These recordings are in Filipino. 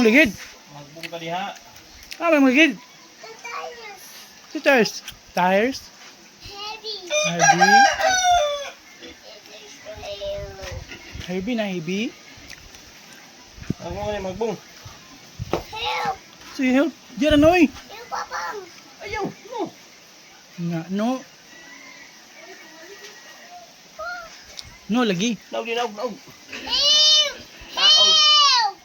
ang ligid. Magbong ka diha. May magigid. Si tires. Tires? Heavy. Heavy na heavy. Ang mga ni magbong. Si help. Diyan na oy. Ayaw, no. Nga, no. No, lagi. Naog din, naog.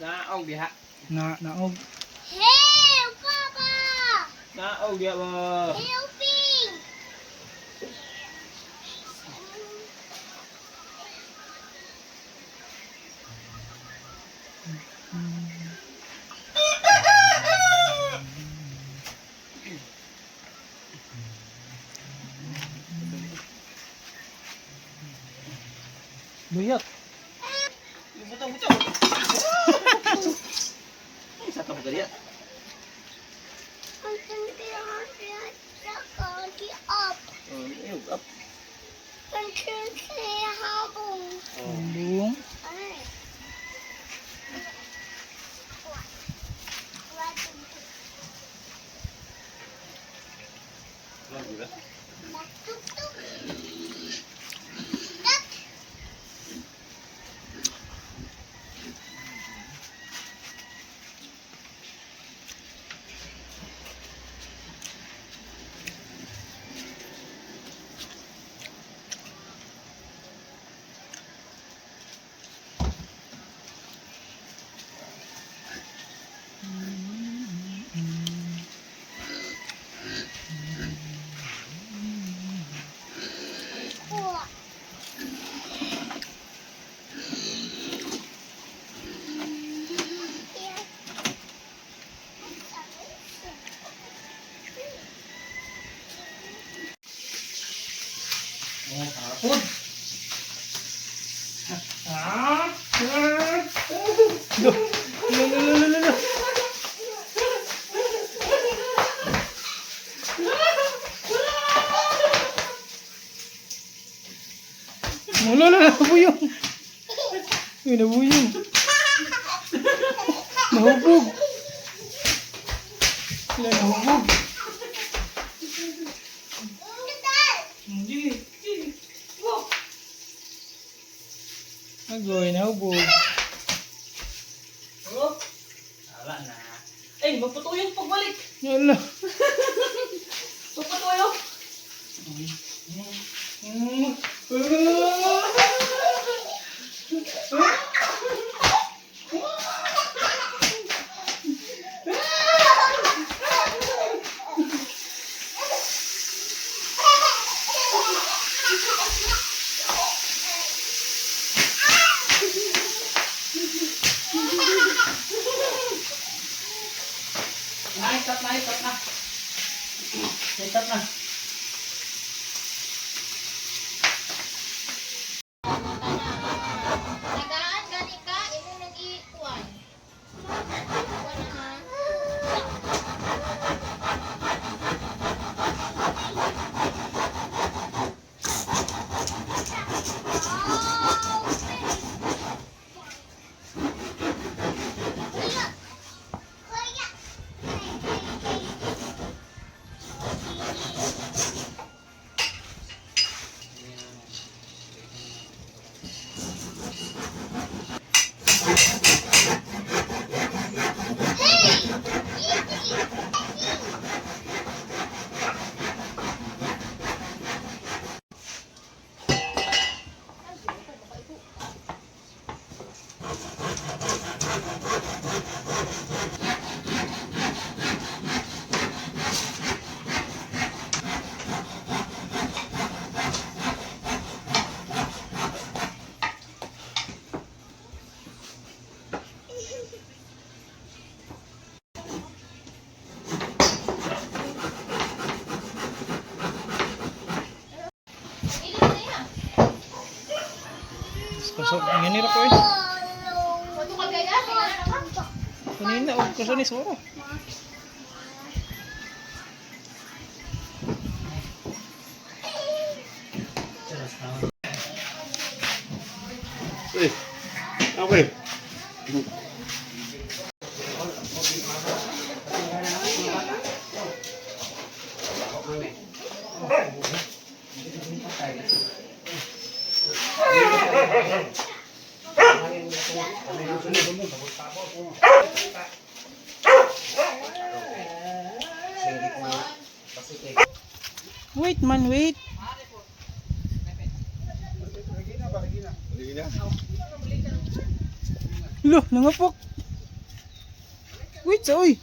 Naog diha. Naog. Naog diha ba. Buyat. Butang. Isa ka ba diha? Ayaw, up. Buong. Hapon. Nabuyong. Nabuyong. Nahubog. Nahubog. Agoy, nahubog. Wala na. Eh, magpatuyong pagbalik. Wala. Magpatuyong. Stop na. Nagaan gani ka imo nang ikuan. Kuan na ha. Kusog, ang ganira ko eh. Kanina, kusog ni Soro. Okay. Wait man, wait. Loh, nangapok. Wait, sa oy.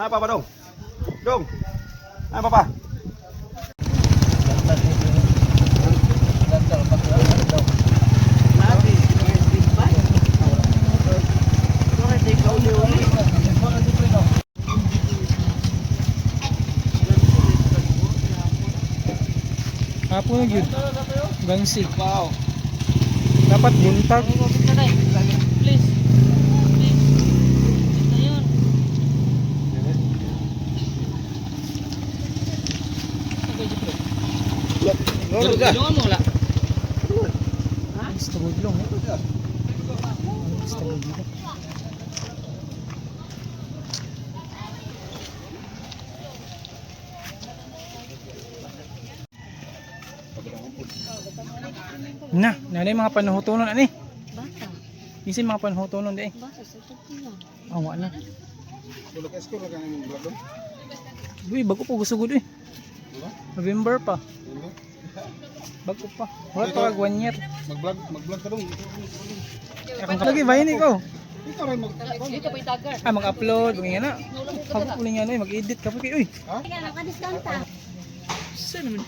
Papa dong. Dong. Papa. Apo na yun. Gangsig. Wow. Dapat buntag. Please. Please. Ayun. Dulungan mo wala. Gusto mo dulong. Gusto mo dulong. Na, nanay mga panuhutunon ani. Bata. Isin mga panuhutunon di. Bata sa tagpuan. Awa na. Tulog esko lang ang vlog dong. Uy, bago po gusto ko eh. Diba? November pa. Bago pa. Wala pa kag 1 year. Mag-vlog ka dong. Akong lagi bayan ikaw. Ikaw rin mag Dito pa itagar. Ah, mag-upload, mga na. Kapag ko nga no, mag-edit kapag uy. Kaya nakadiscount ta. Saan naman?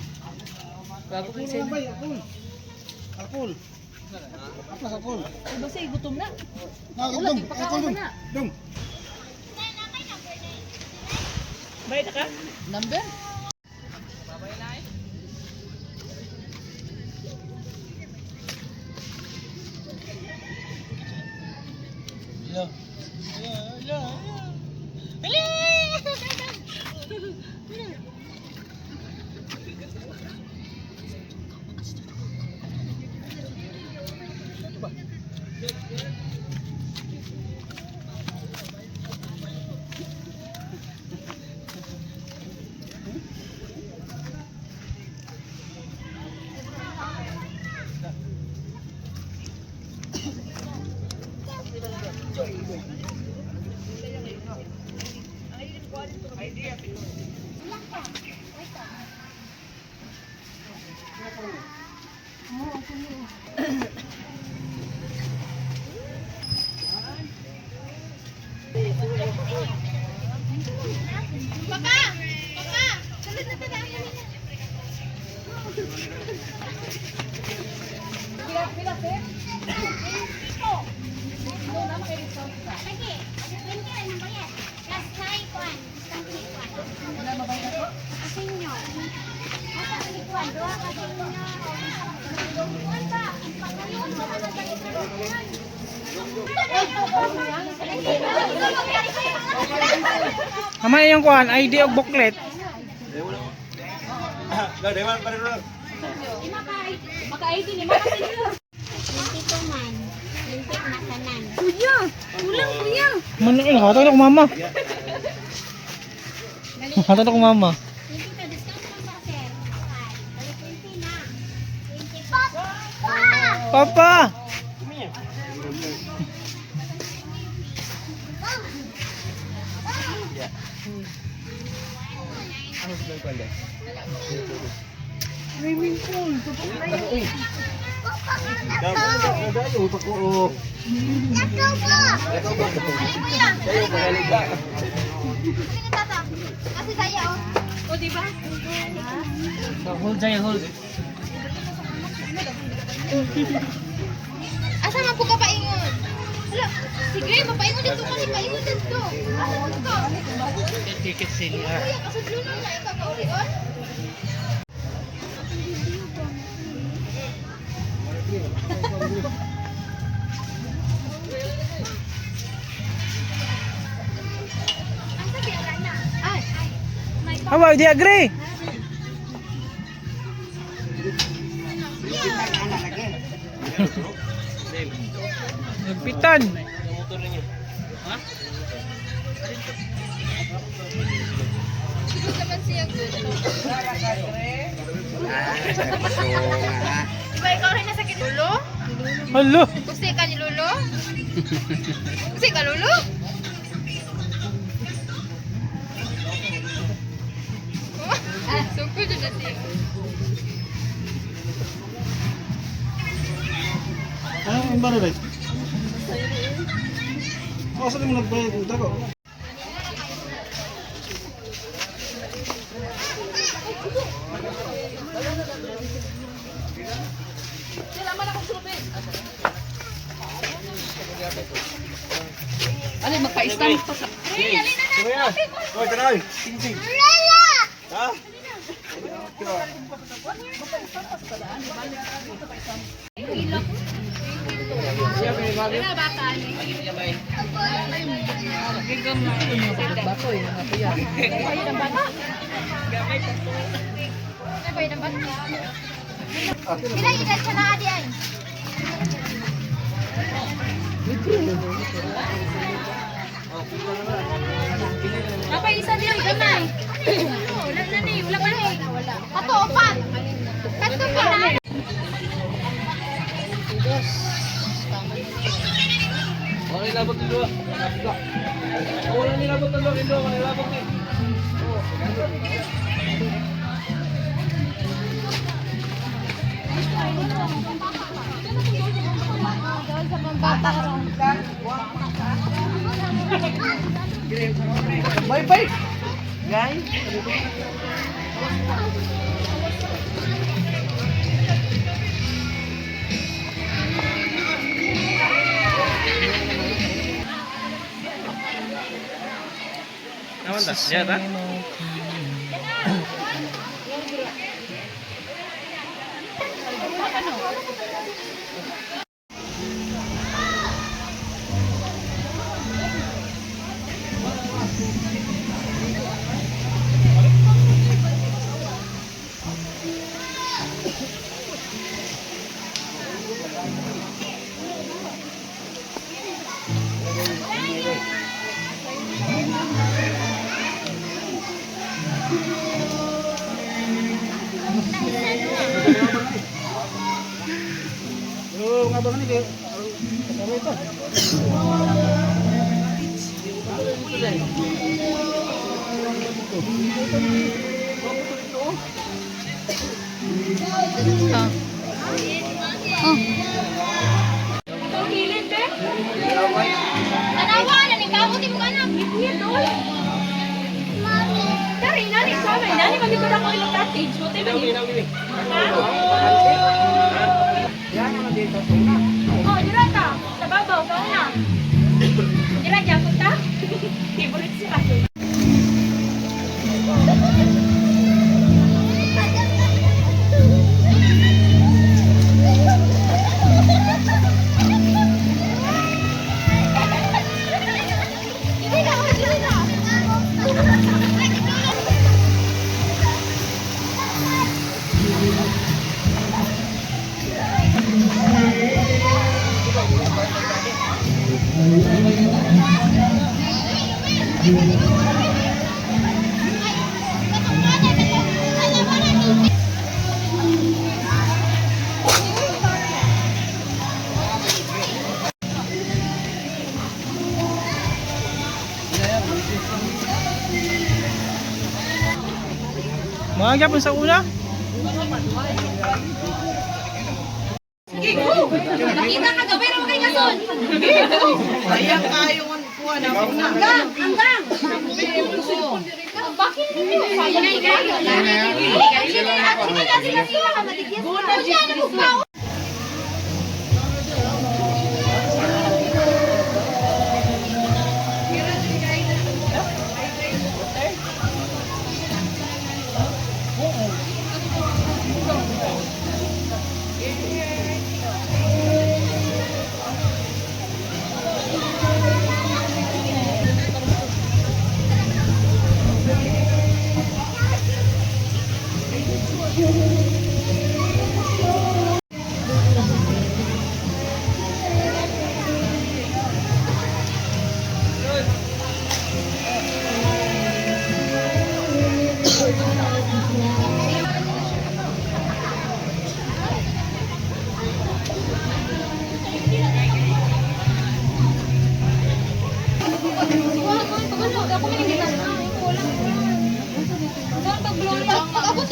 Bago ko Apple bay, apple. Apple. Apple, apple. Basta gutom na. Dong, apple dong. Dong. Bayad ka? Number? Papa! Papa! Salit na tayo. Pila, sir? Ito. Ito na maki-discount ka. Lagi. Ganito rin ang bayad. Last night one. Wala mabayad ako? Asin nyo. Asa ang ikuan? Doa ka sa inyo. Ikuan ba? Pagkayon mo na nagkakita. Ama yung kuhan, ID og booklet. Dewan pa rin lang. Maka-ID ni Maka Sinilo. Lintik man. Lintik na kanan. Kuya! Ulang kuya! Hatag na ko mama. Hatag na ko mama. 20 ka discount lang sa sir. Balik 20 na. 20 pa! Papa! Dayo pa ko. Ikaw po! Ano kuya? Ano kuya? Kasi saya oh. O diba? Hold tayo, hold. Asa man po ka paingon? Sige, mapaingon dito kami, paingon dito. Asa dito? Ticket sila. Kuya, kasudlunan na ikaw kaurion. Asa kaya na? Ay, may How di agree? Nagpitan. Motor niyo. Ha? Siguro naman siya good. Diba ikaw rin nasakit lulo? Hello. Gusto ka ni lulo? Gusto ka lulo? Sukul na siya. Ano yung baro guys? Saan mo nagbayad yung tako? Ano, magpa-stand pa sa... Hoy, tanaw! Sing-sing! Ha? Bilang edad siya na adi ay. Apa isa diyo gamay? Wala na ni, wala pa ni. Kato upat. Kato pa. Wala nilabot ng dua. Wala nilabot ng dua. Wala nilabot ni. Bye-bye. Guys. Naman dah. Ya, tak? Oh, nga ba ni kayo? Ano ito? Tanawa na ni kamuti mo kana. Ngit dol. Dari nani sama nani magikot ako ilang package. Mo tayo ba? Oh, dira ta. Sa babaw ka na. Dira gyapon ta. Favorite si Pato. Mga gyapon sa una. Makita ka gawin mo kay Gason. Ayan kayo ang kuha na una. Hanggang. Bakit hindi mo sayang ay kayo? Sige kasi sila ka matigyan. Diyan mo pa.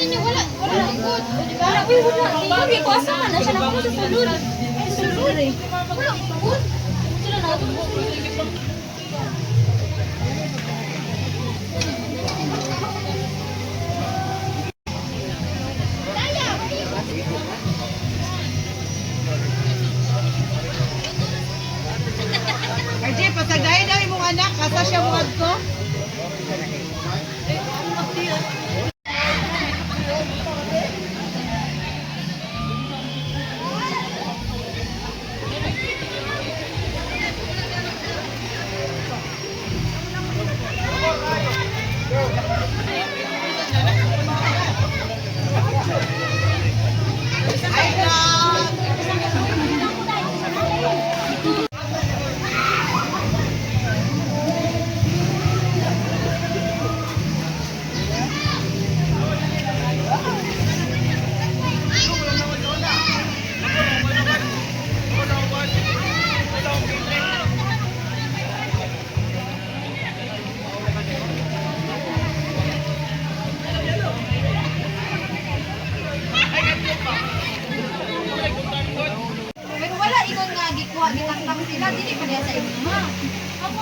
niya, wala ikot. Wala, uy, wala. Hindi ko asama na siya na sa sulod. Sulod eh. Wala ikot. Sila na ito. RJ, pasagdahin daw yung anak, kasa siya mo ko. Ay, God! Pero wala ikon nga gikuha gitangtang sila dili pa diya sa ima. Ako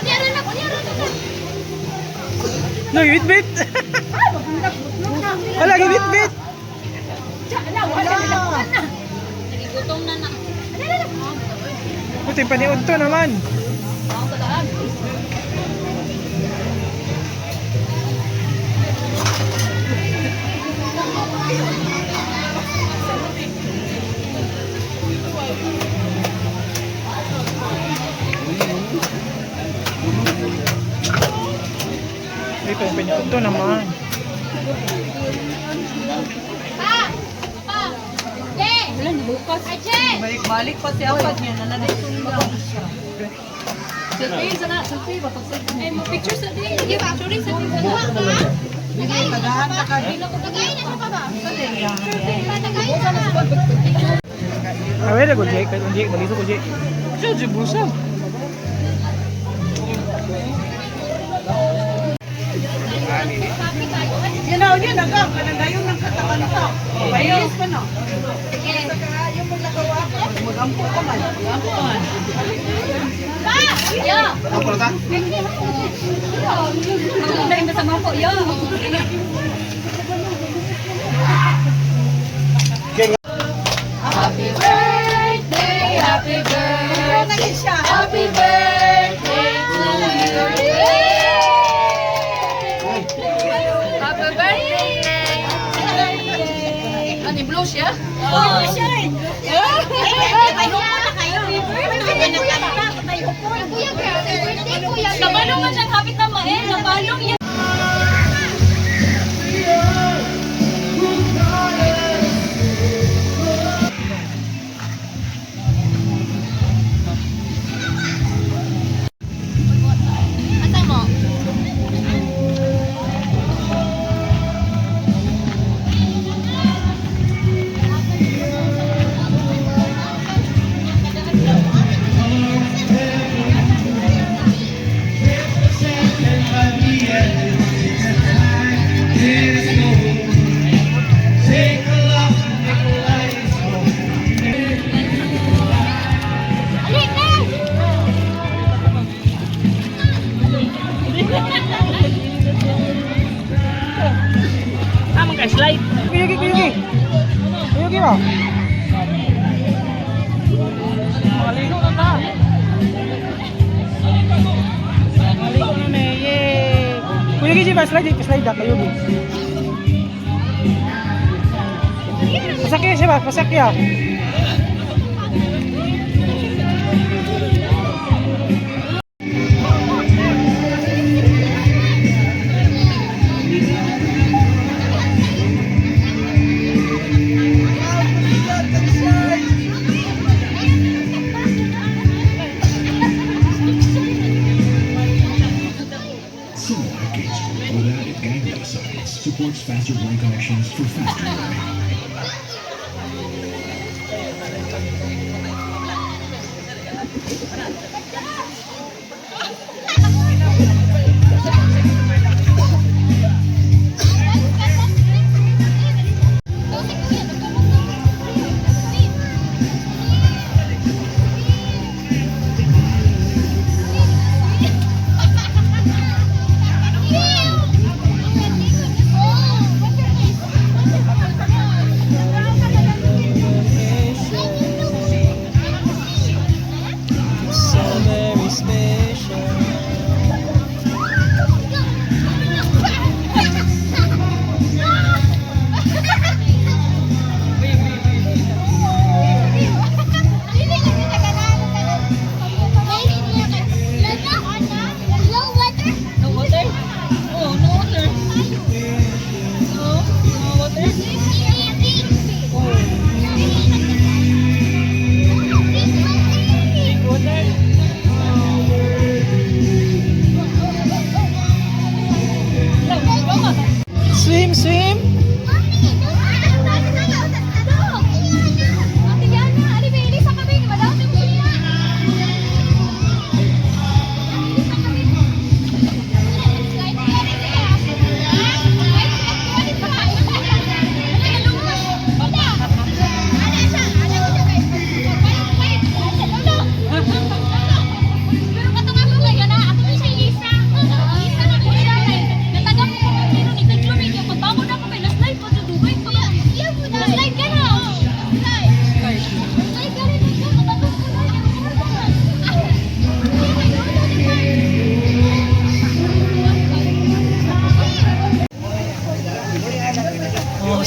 kunyara na. No, bit-bit. Wala, bit-bit. Gutom na. Puti paniud to naman. Ito yung paniud to naman. Pa! Je! Wala nabukas. Ay, Je! Balik-balik pa si Apat niya, nananay sundaw. Selfie, sana. Selfie, batok selfie. Ay, mo picture sa din. Sige, actually, sa din. Bigay, tagahan ka ka. Tagayin na siya pa ba? Tagayin Tagayin na na. Away na ko, Jake. Jake, baliso ko, Jake. Siya, Jake, busa. Yun, agam. Kanagayong ng katawan to. Bayos pa no? Sige. Yung maglagawa ko, magampo ka man. Magampo ka man. Pa! Yo! Ako na ta? Maganda rin sa mga po, yo! Happy birthday, happy birthday, happy birthday to you. Happy birthday! Ano, blow siya? Oh, siya rin. Tayo na kayo. Tayo po. Kuya, birthday, kuya. Nabalong man siyang hapit na mael. Nabalong yan. Asa mo? Kuyugi, kuyugi. Kuyugi mo. Maligo na ta. Maligo na me. Yay. Kuyugi, Jiba. Slide. Slide na. Kuyugi. Pasakya siya ba? Pasakya. Without gangliosides, supports faster brain connections for faster learning.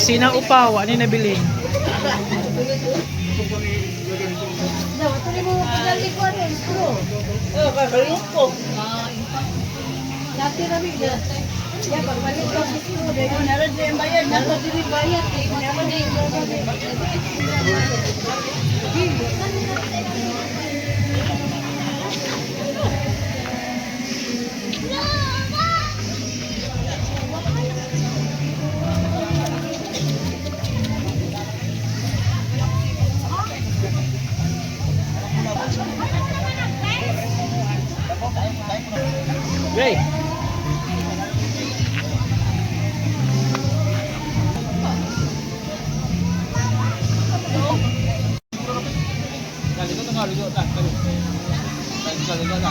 Sina upaw, ano yung nabiling? Oh, kakalit ko. Dati na bigla. Ya, pagbalik ko si Sino, dahil naroon na yung bayad. Naroon din yung bayad. Naroon din yung Ray! Ligo na. Ligo na.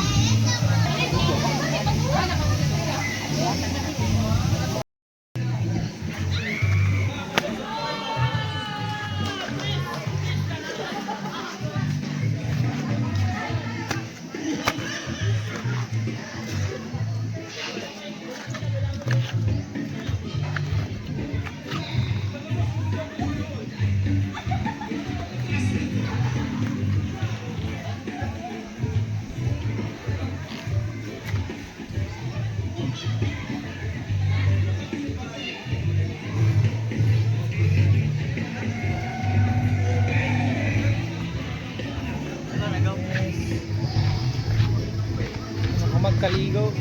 Ako magkaligo.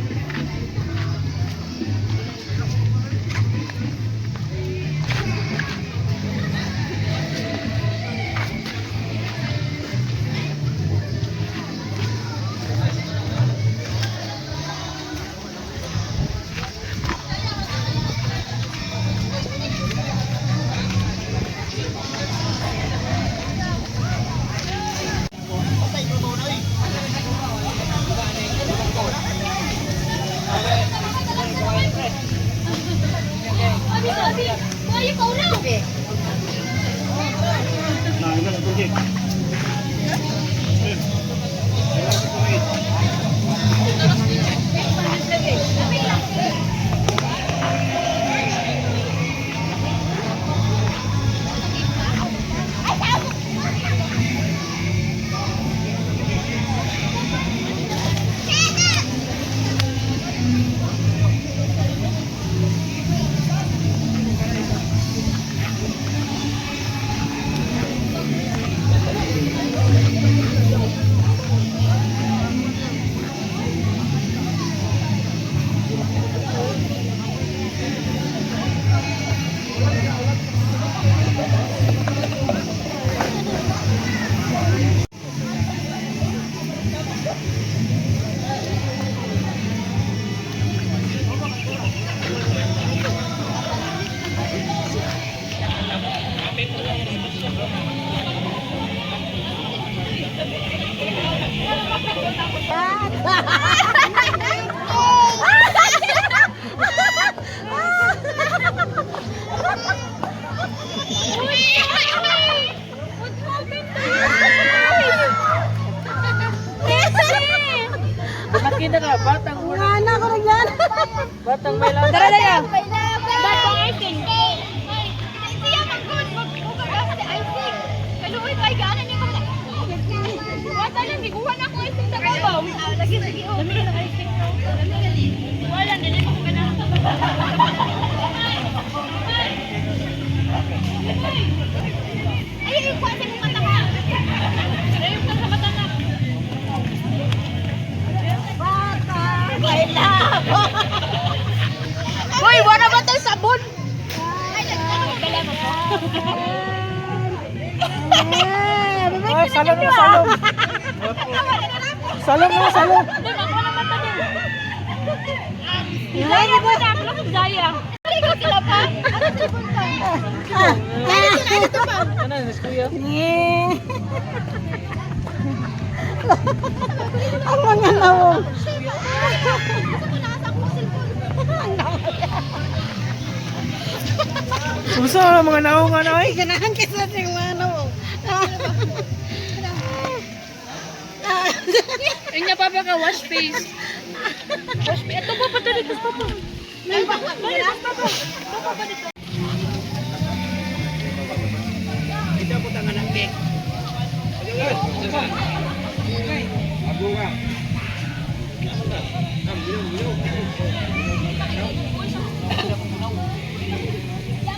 Nakita ka, batang muna. Anak ko nagyan. Batang may lang. Tara na yan. Batang icing. Siya mag-good. Mag-ugagas sa icing. Kaluoy kay gaanan niya mga. Wala lang, biguhan ako icing sa babaw. Lagi, lagi. Dami ka ng icing. Wala, nilay ko ka na. Ay, ikuha sa mata ka. Ayun ka sa mata na. May love. Hoy, wala ba tayo sabon? Ay, nagkakabala mo po. Ah, salong na salong. Salong na salong. Daya mo na, wala kong daya. Ay, ko sila pa. Ano telepon ka? Ano ito pa? Ano, Miss Kuya? Ang mga nawong. Gusto na mga naong ano ay? Ganahan kasi sa mga nawong. Yung niya papa ka, wash face. Wash face. Ito pa dito, papa. May papa. Papa pa dito. Yang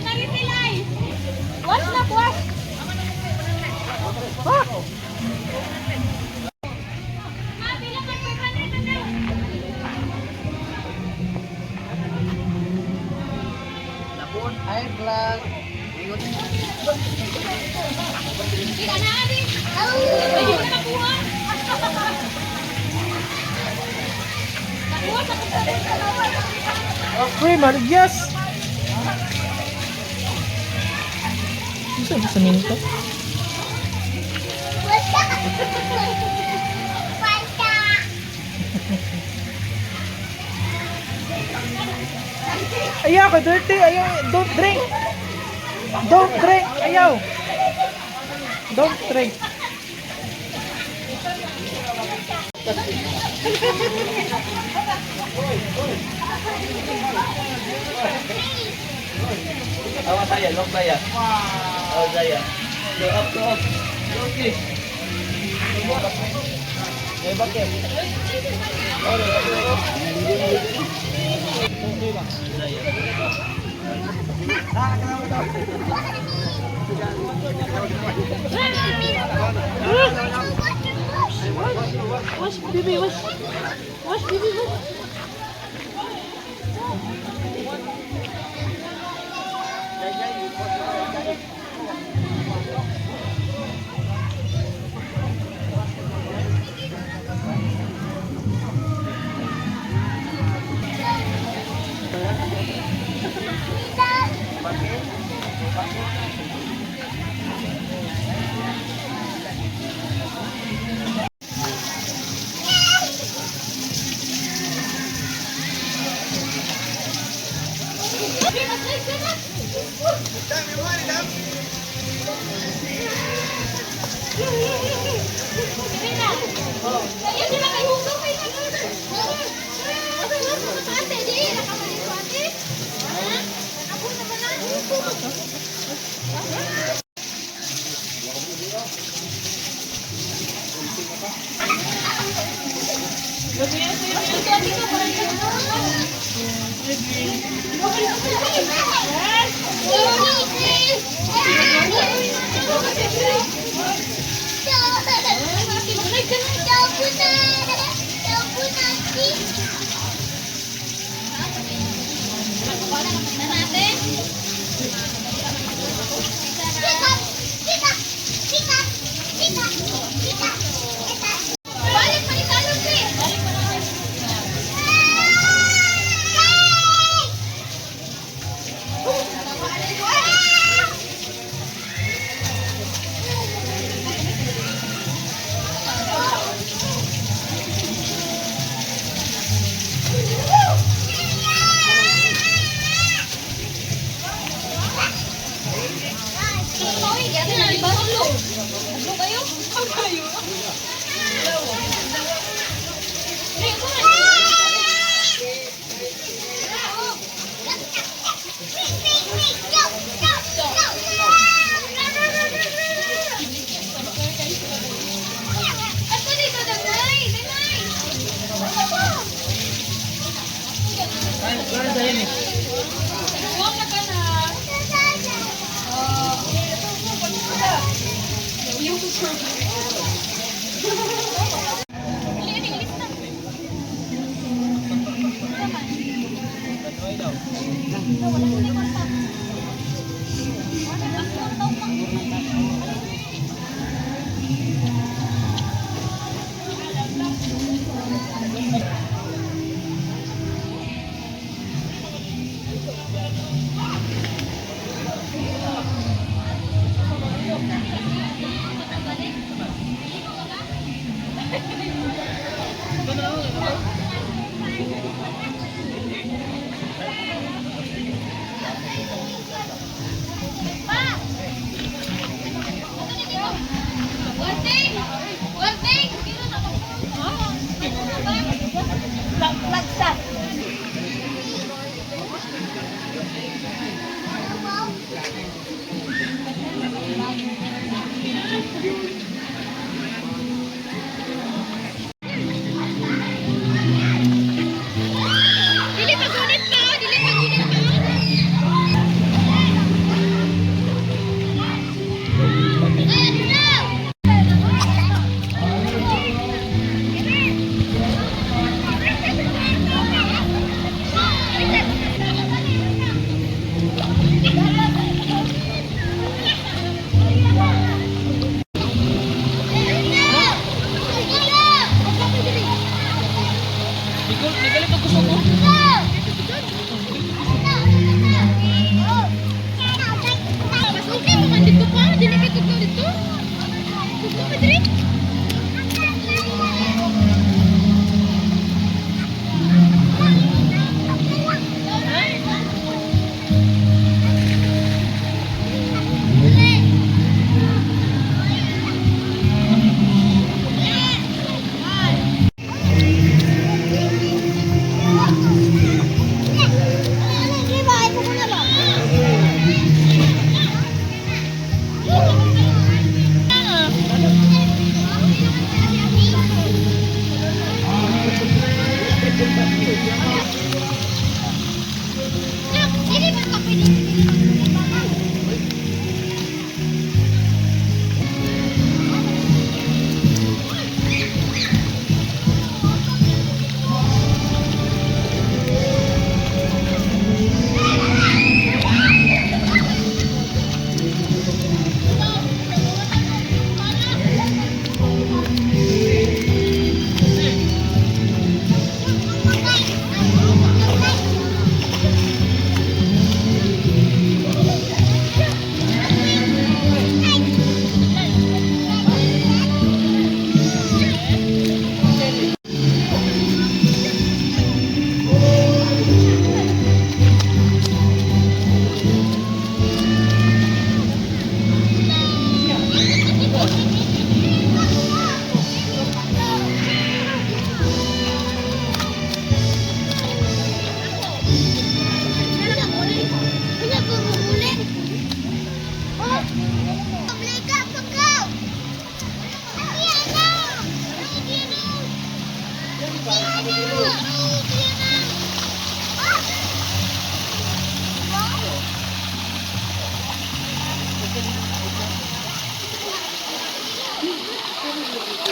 dari pilay. Puas na puas. Bilang kan 500 na. Napon, ay vlog. Tidak na abi. Ay, wala na kuha. Nakuha sa Free Marias. Bisa bisa minto. Ayaw ka dirty, ayaw, don't drink. Don't drink, ayaw. Don't drink. Awas saya, lock saya. Oh saya. Go up, go up. Okay. Bakit? Wash, baby, wash. Wash, baby, wash.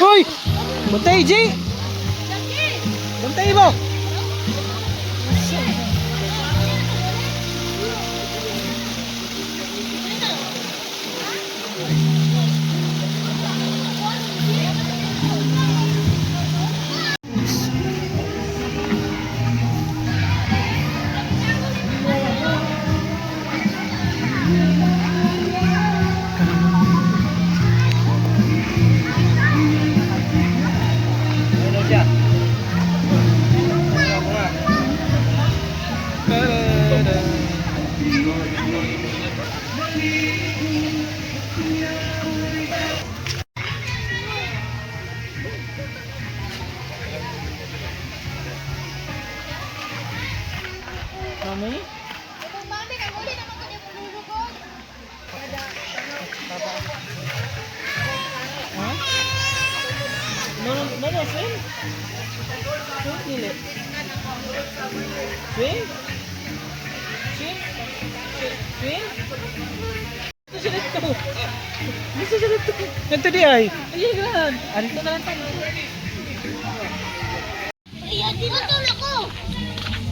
Uy! Bantay, G! Bantay mo! Ano siya? Mami? Mami, nanguli naman ko yung lulugod. Ha? No, swim? Swim, dili. Swim? Swim? Swim? Ito siya dito. Ito siya dito. Ito di ay. Ayun gan. Arito na lang tayo. Ayan, tinutol ako.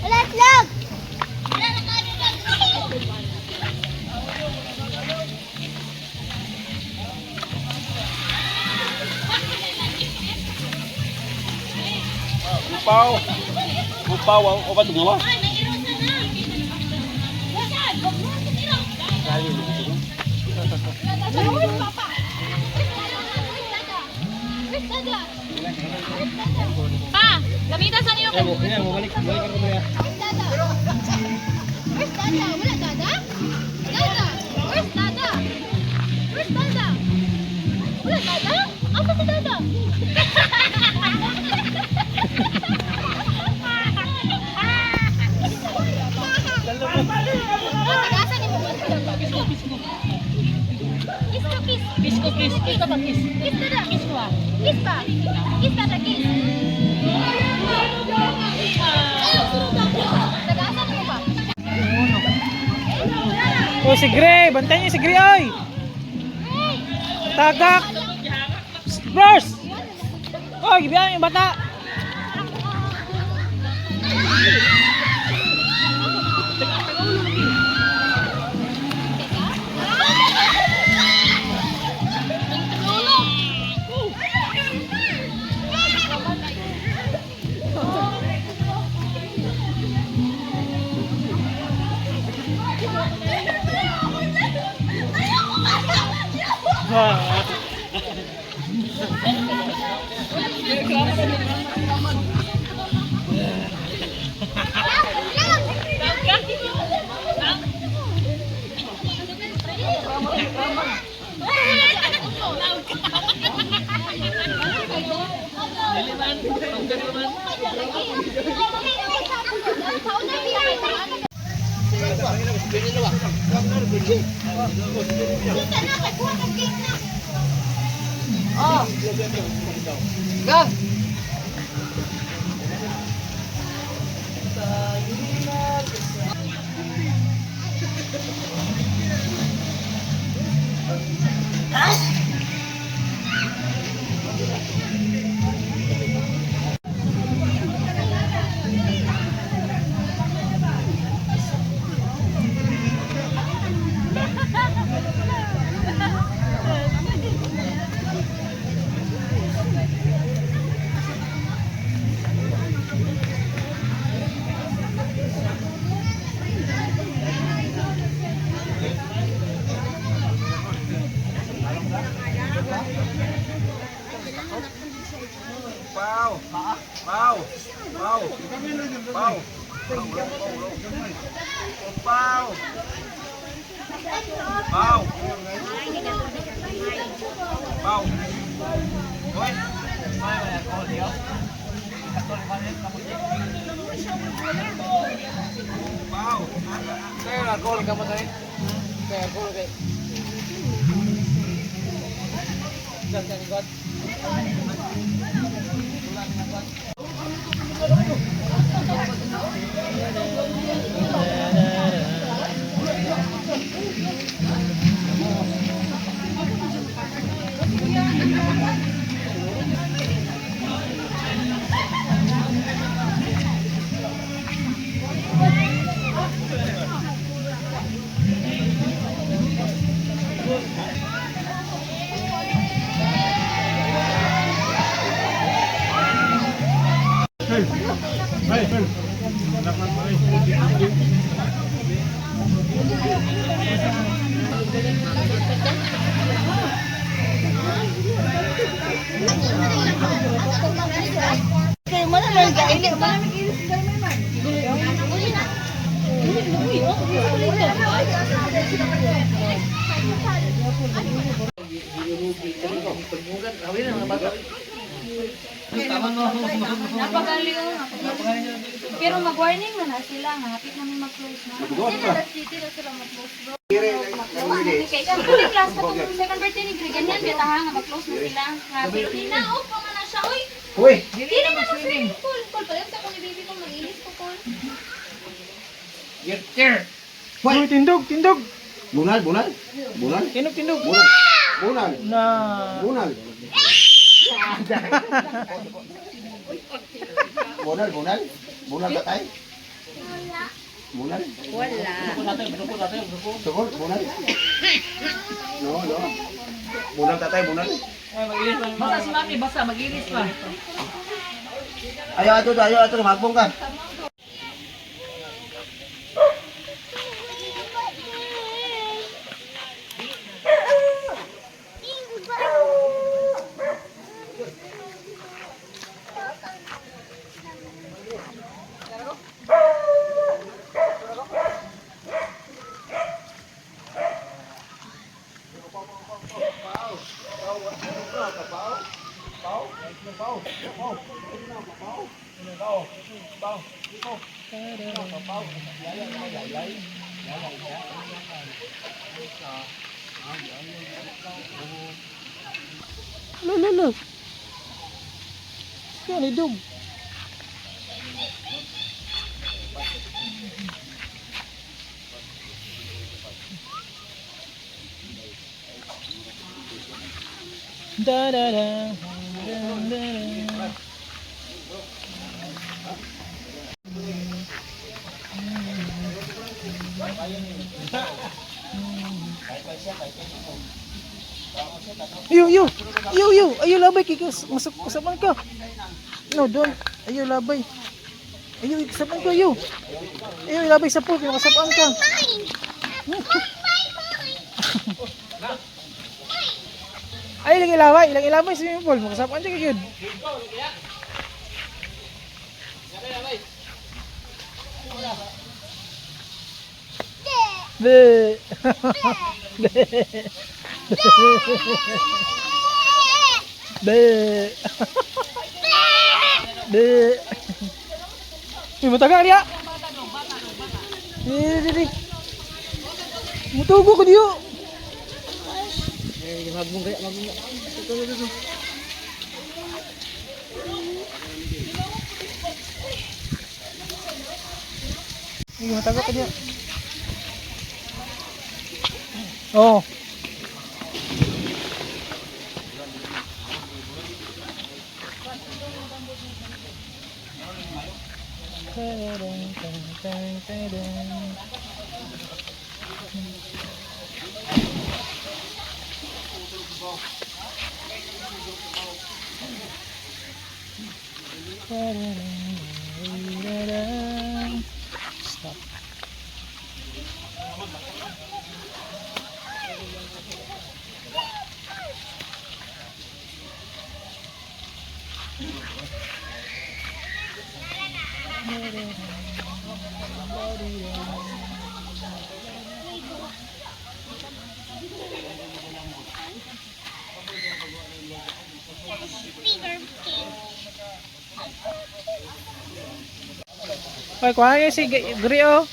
Wala slag. Wala na kami Upaw. Upaw ang obat ngawa. Ay, may irosa na. Wasan, huwag mo sa tiro. Where's Papa? Where's Dada? Pa, gamitan sa niyo. Yan, balik ka ba? Where's Dada? Where's Dada? Wala Dada? Dada! Where's Dada? Where's Dada? Wala Dada? Asa si Dada? Tagasan ni mo. Kiss to kiss. Kiss ko, kiss. Kiss ka ba, kiss? Kiss Dada. Kiss ko ah. Kiss pa. Kiss Dada, kiss. Tagasan ni mo ba? Oh, si Gray. Bantayan niyo si Gray, ay. Tagak. Spurs! Oh, gibiyan yung bata. Pau. Pau. Pau. Pau. Pau. Pau. Pau. Hoy. Pau. Kaya na call ka mo tayo. Kaya call kay. Jangan ikut. Kaya mana lang kaili, mana mag-ilis ka naman. Napagaling. Pero mag-warning na sila nga. Hapit namin mag-close na. Hindi na sila mag-close bro. Kaya kung kulit class ka itong second birthday ni Greg, ganyan, bitaha nga mag-close na sila. Happy na, oh, pa man na siya, uy. Uy! Hindi na mag-swimming pool. Paul, pala sa kung ni baby kong mag-ilis ko, Paul. Get there! Uy, tindog, tindog. Bunal, bunal. Bunal. Tindog, tindog. Bunal. Bunal. Na. Bunal. Bunal, bunal. Bunal tatay. Bunal. Wala. Sugod, bunal. No, no. Bunal tatay, bunal. Basta si Mami, basta mag-ilis pa. Ayaw ato, magbong ka. Lo. Yan, idog. Da da da. Yo. Ayo labay kikis. Masuk kasaban ka. No, don't. Ayo labay. Ayo kasaban ka yo. Ayo labay sa pool kung kasaban ka. Ay ilang ilaway sa swimming pool. Makasaban ka gyud. Be. Be. Be. Uy, mataga dia. Di. Mutugo ko diyo. Magbong. Ito. Uy, mataga ka diyo. Oh. Stop. Oy, kuha niyo si Grio.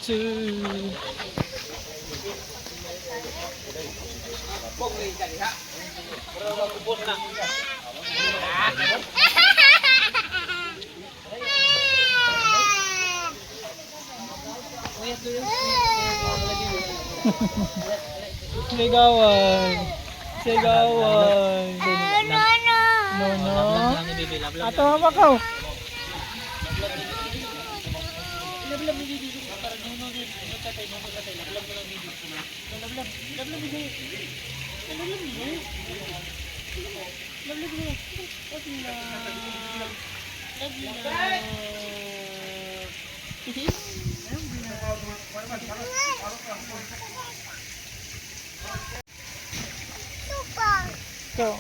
Two. Sigawan. Sigawan. No, no. Ato apa kau? Kau.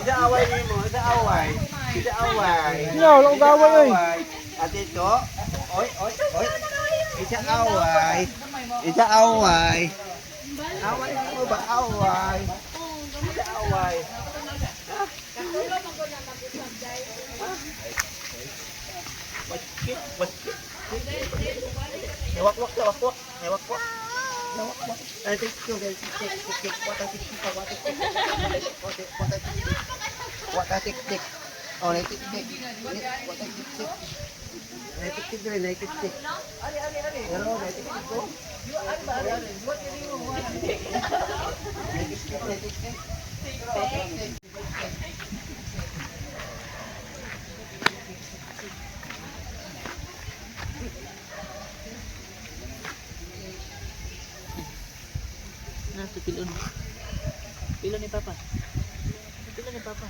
Tidak away ni mo, tidak away. Tidak away. Ya, lo gawai euy. Ate to. Oi, oi, oi. Tidak away. Tidak away. Away mo ba away? Tidak away. Hewak-wak, hewak-wak, hewak-wak. Hewak-wak. Tik tik tik tik tik wata tik tik wata tik tik. Wata tik tik. Oh, naik tik tik. Wata tik tik. Naik tik tik dulu, naik tik tik. Hello, naik tik tik tu. Naik tik tik, naik tik tik. Nah, pilon. Pilon ni Papa. Pilon ni Papa.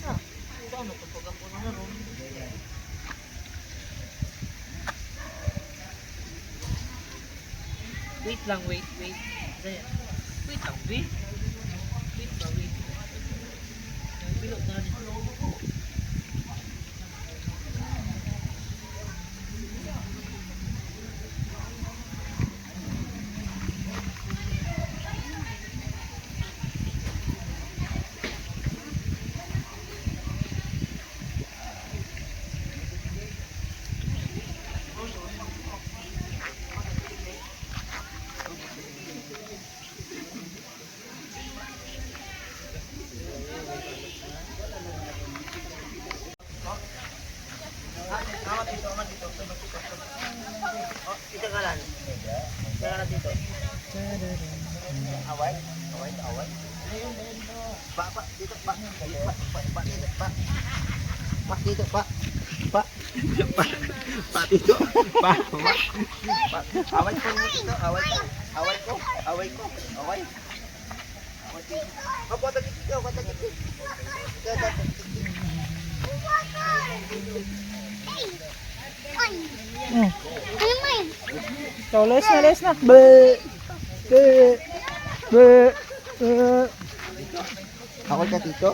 Ah, ano to pag ako na ron. Wait lang, wait. Daya. Wait lang, wait. Wait lang, wait. Pilot na rin. Kita kalan. Jalan dito. Away, away, away. Pak, dito, pak. Pak dito, pak. Pak dito, pak. Pak. Pak dito, pak. Pak. Away ko dito, away ko. Away ko, away ko, away. Away dito. Apa tadi dito, apa tadi dito. Ano mo yun? So, les na. Be. Ako ka dito.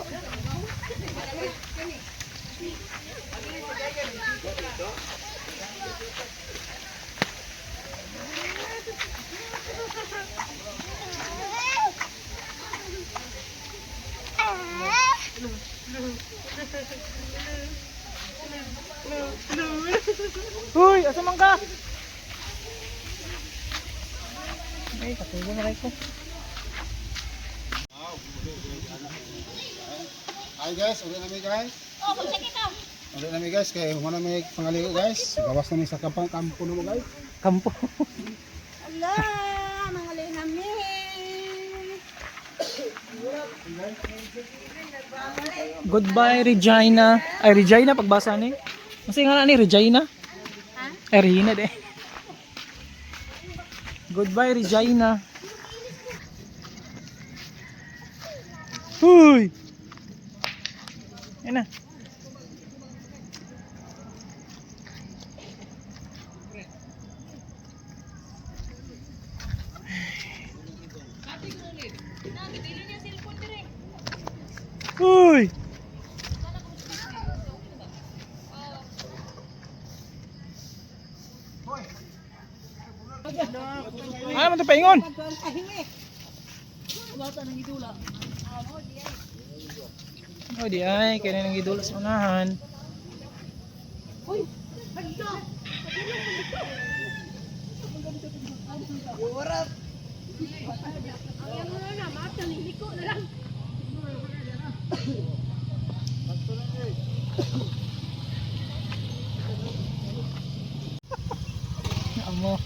Uy, asa man ka? Ay, katubo na ko. Hi guys, ulit namin guys. Oh, mag-check ikaw. Ulit namin guys, kaya muna may pangaligo guys. Gawas namin sa kampang kampo na mo guys. Kampo. Ala, nangalay namin. Goodbye, Regina. Ay, Regina, pagbasa ni. Masaya nga na ni Regina. Ay, Regina de. Goodbye, Regina. Huy! Yan na. Huy! Ano man ito paingon? Oh di ay, kaya nang idula sa unahan. Amo.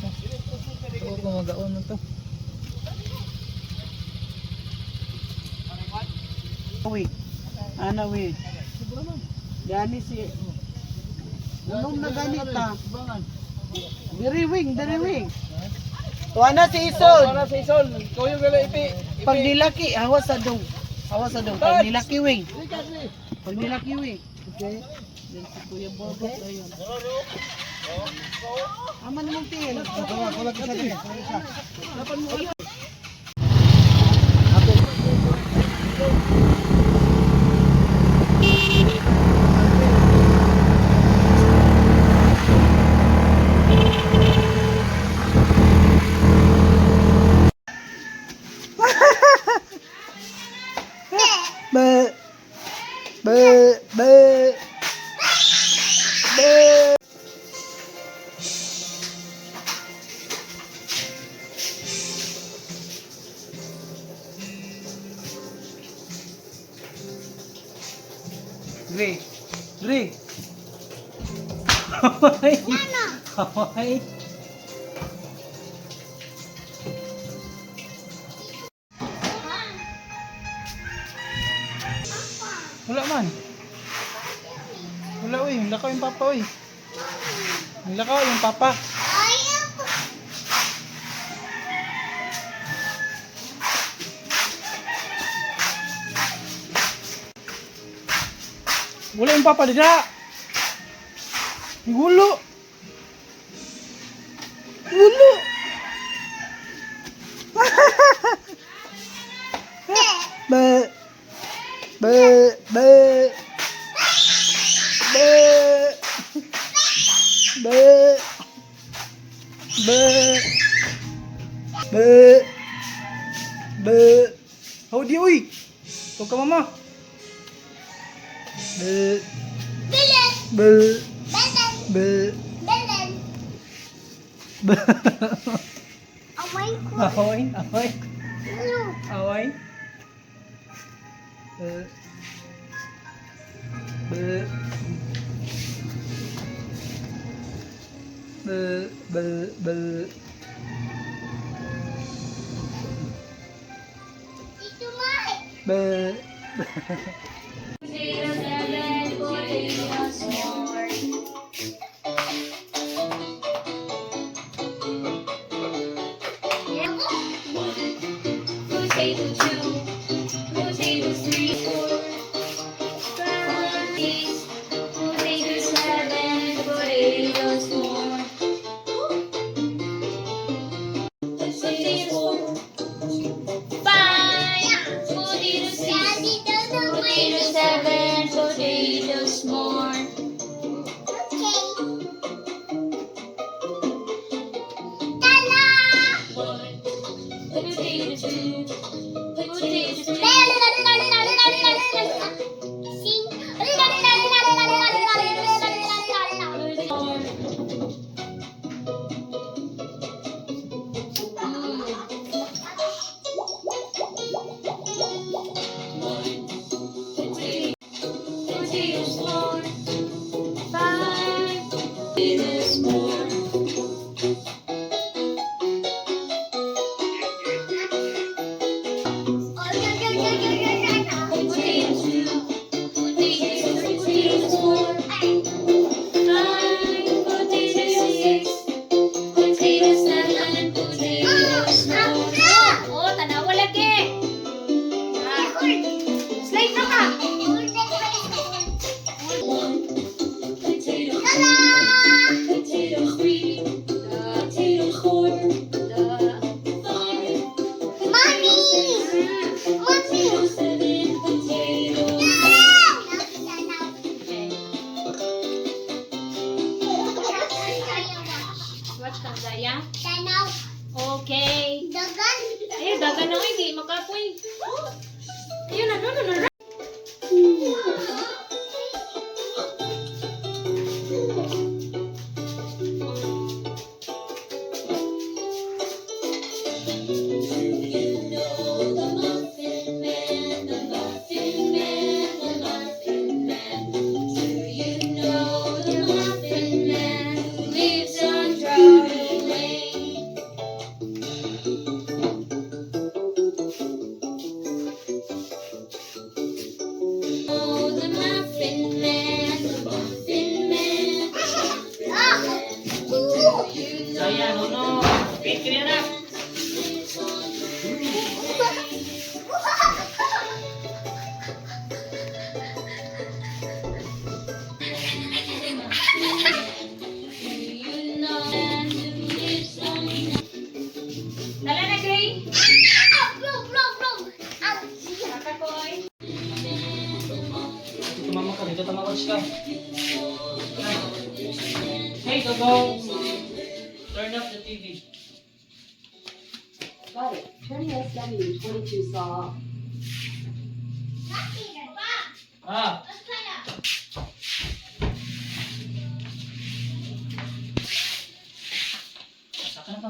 Oo, kumagaon na to. Uy. Ana uy. Gani si Unom na ganita. Diriwing. Tuana si Isol. Para sa isol. Ikaw yung gala ipi. Pag nilaki, hawas sa dong. Pag nilaki wing. Okay. Then si Kuya Bobo ayun. Aman mong tin. Be. Be. Be. Be. Dre. Haway. Wala man. Wala uy, lakaw yung papa uy. Lakaw yung papa. Wala yung papa dida. Gulo. Be. Be. Be. Be. Be. Be. Be. Be. How di uy? Huwag ka mama. Be. Be. Be. Be. Away. Be. Be. Potato 2, potato 3, 4, potato 7, potatoes 4, potato 5, potato 6, potato 7, potatoes more. Potato 2, potato 3. Potatoes more. 5 potatoes more. Dali, dagan na hindi makapoy. Ayun na, no. So yan, no. Wait, kaya na. Dala na, Gray. Kakapoy. Tumama ka dito, tamawatch ka. Hey, Dogong. Turn off the TV. Got it. Turn SW 22 saw. Ah. Saka na pa,